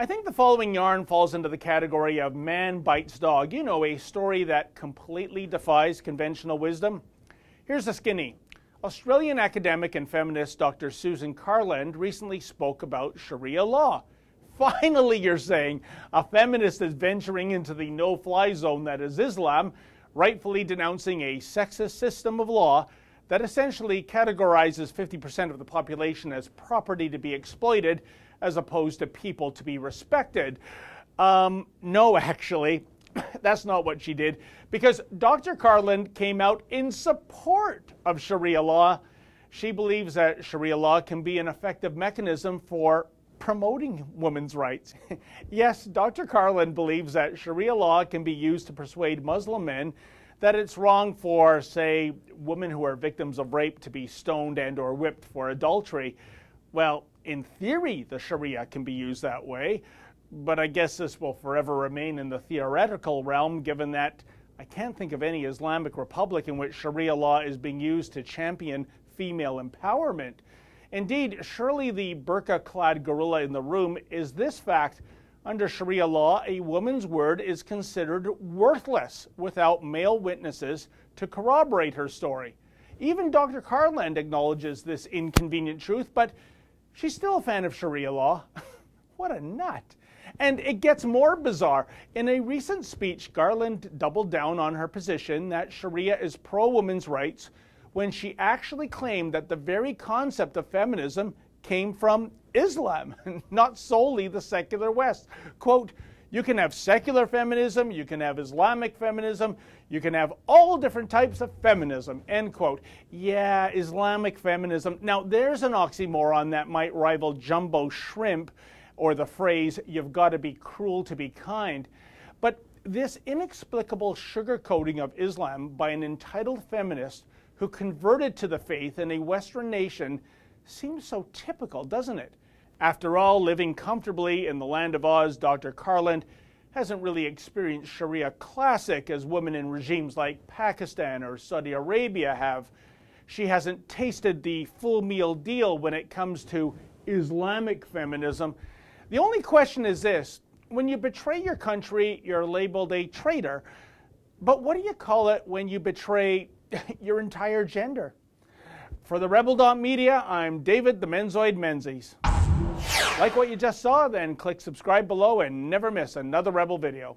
I think the following yarn falls into the category of man bites dog. You know, a story that completely defies conventional wisdom. Here's a skinny. Australian academic and feminist Dr. Susan Carland recently spoke about Sharia law. Finally, you're saying, a feminist is venturing into the no-fly zone that is Islam, rightfully denouncing a sexist system of law that essentially categorizes 50% of the population as property to be exploited as opposed to people to be respected. No, actually, that's not what she did, because Dr. Carland came out in support of Sharia law. She believes that Sharia law can be an effective mechanism for promoting women's rights. Yes, Dr. Carland believes that Sharia law can be used to persuade Muslim men that it's wrong for, say, women who are victims of rape to be stoned and or whipped for adultery. Well, in theory, the Sharia can be used that way, but I guess this will forever remain in the theoretical realm, given that I can't think of any Islamic republic in which Sharia law is being used to champion female empowerment. Indeed, surely the burqa-clad gorilla in the room is this fact: under Sharia law, a woman's word is considered worthless without male witnesses to corroborate her story. Even Dr. Carland acknowledges this inconvenient truth, but she's still a fan of Sharia law. What a nut. And it gets more bizarre. In a recent speech, Garland doubled down on her position that Sharia is pro-women's rights when she actually claimed that the very concept of feminism came from Islam, not solely the secular West. Quote, you can have secular feminism, you can have Islamic feminism, you can have all different types of feminism, end quote. Yeah, Islamic feminism. Now, there's an oxymoron that might rival jumbo shrimp or the phrase, you've got to be cruel to be kind. But this inexplicable sugarcoating of Islam by an entitled feminist who converted to the faith in a Western nation seems so typical, doesn't it? After all, living comfortably in the land of Oz, Dr. Carland hasn't really experienced Sharia classic as women in regimes like Pakistan or Saudi Arabia have. She hasn't tasted the full meal deal when it comes to Islamic feminism. The only question is this: when you betray your country, you're labeled a traitor. But what do you call it when you betray your entire gender? For the Rebel.media, I'm David the Menzoid Menzies. Like what you just saw? Then click subscribe below and never miss another Rebel video.